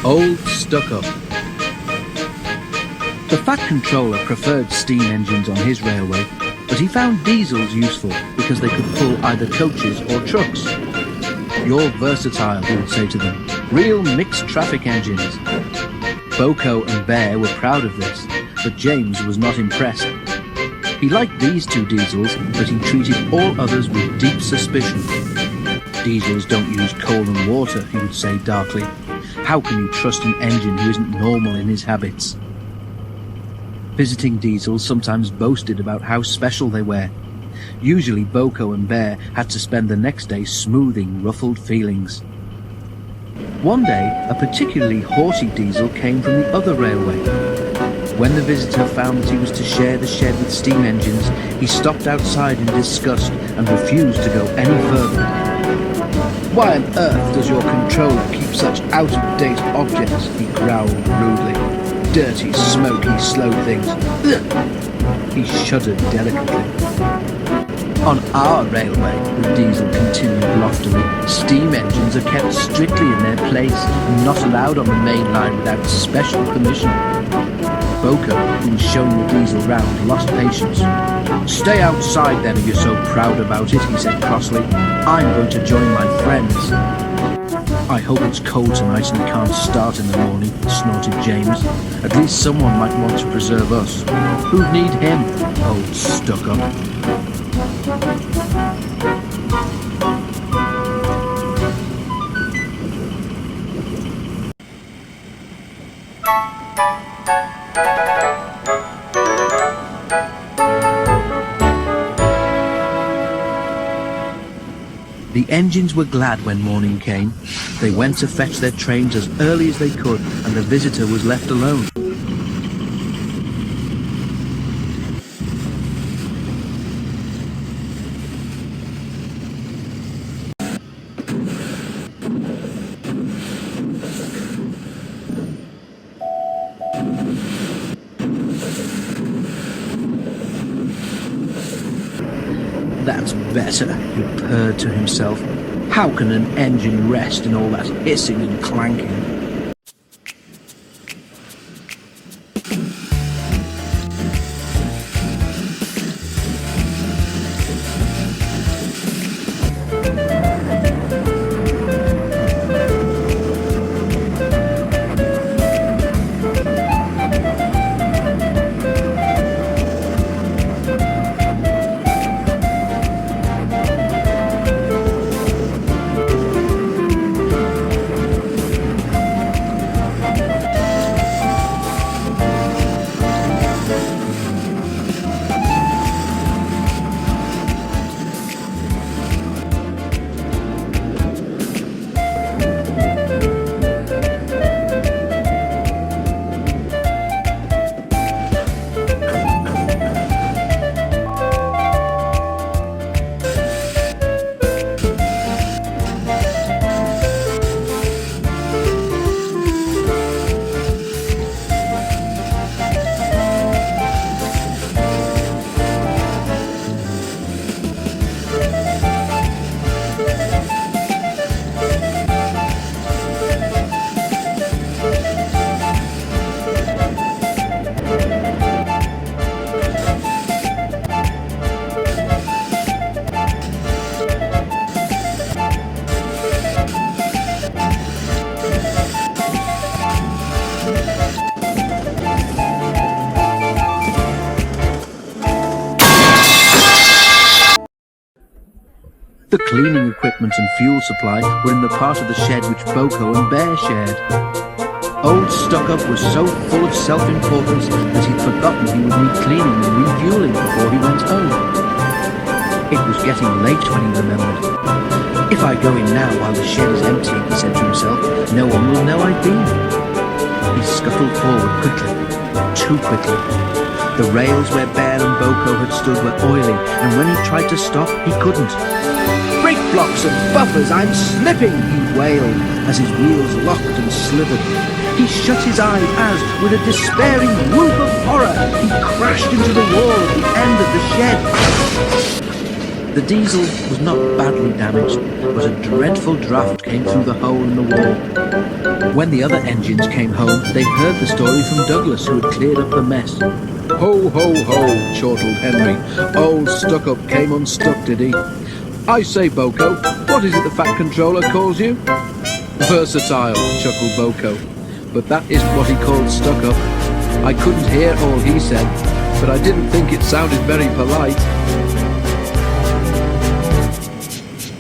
Old Stuck-Up. The Fat Controller preferred steam engines on his railway, but he found diesels useful because they could pull either coaches or trucks. "You're versatile," he would say to them. "Real mixed traffic engines." Boko and Bear were proud of this, but James was not impressed. He liked these two diesels, but he treated all others with deep suspicion. "Diesels don't use coal and water," he would say darkly. "How can you trust an engine who isn't normal in his habits?" Visiting diesels sometimes boasted about how special they were. Usually Boko and Bear had to spend the next day smoothing ruffled feelings. One day, a particularly haughty diesel came from the other railway. When the visitor found that he was to share the shed with steam engines, he stopped outside in disgust and refused to go any further. "Why on earth does your controller keep such out-of-date objects?" he growled rudely. "Dirty, smoky, slow things. Ugh!" He shuddered delicately. "On our railway," the diesel continued loftily, "steam engines are kept strictly in their place and not allowed on the main line without special permission." Boko, who was showing the diesel round, lost patience. "Stay outside then if you're so proud about it," he said crossly. "I'm going to join my friends." "I hope it's cold tonight and it can't start in the morning," snorted James. "At least someone might want to preserve us." "Who'd need him, old stuck-up?" The engines were glad when morning came. They went to fetch their trains as early as they could, and the visitor was left alone. "That's better," he purred to himself. "How can an engine rest in all that hissing and clanking?" The cleaning equipment and fuel supply were in the part of the shed which Boko and Bear shared. Old Stuck-Up was so full of self-importance that he'd forgotten he would need cleaning and refueling before he went home. It was getting late when he remembered. "If I go in now while the shed is empty," he said to himself, "no one will know I've been." He scuttled forward quickly, too quickly. The rails where Bear and Boko had stood were oily, and when he tried to stop, he couldn't. "Brake blocks and buffers, I'm slipping!" he wailed as his wheels locked and slithered. He shut his eyes as, with a despairing whoop of horror, he crashed into the wall at the end of the shed. The diesel was not badly damaged, but a dreadful draft came through the hole in the wall. When the other engines came home, they heard the story from Douglas, who had cleared up the mess. "Ho, ho, ho," chortled Henry. "Old Stuck-up came unstuck, did he? I say, Boko, what is it the Fat Controller calls you?" "Versatile," chuckled Boko. "But that isn't what he called Stuck-up. I couldn't hear all he said, but I didn't think it sounded very polite."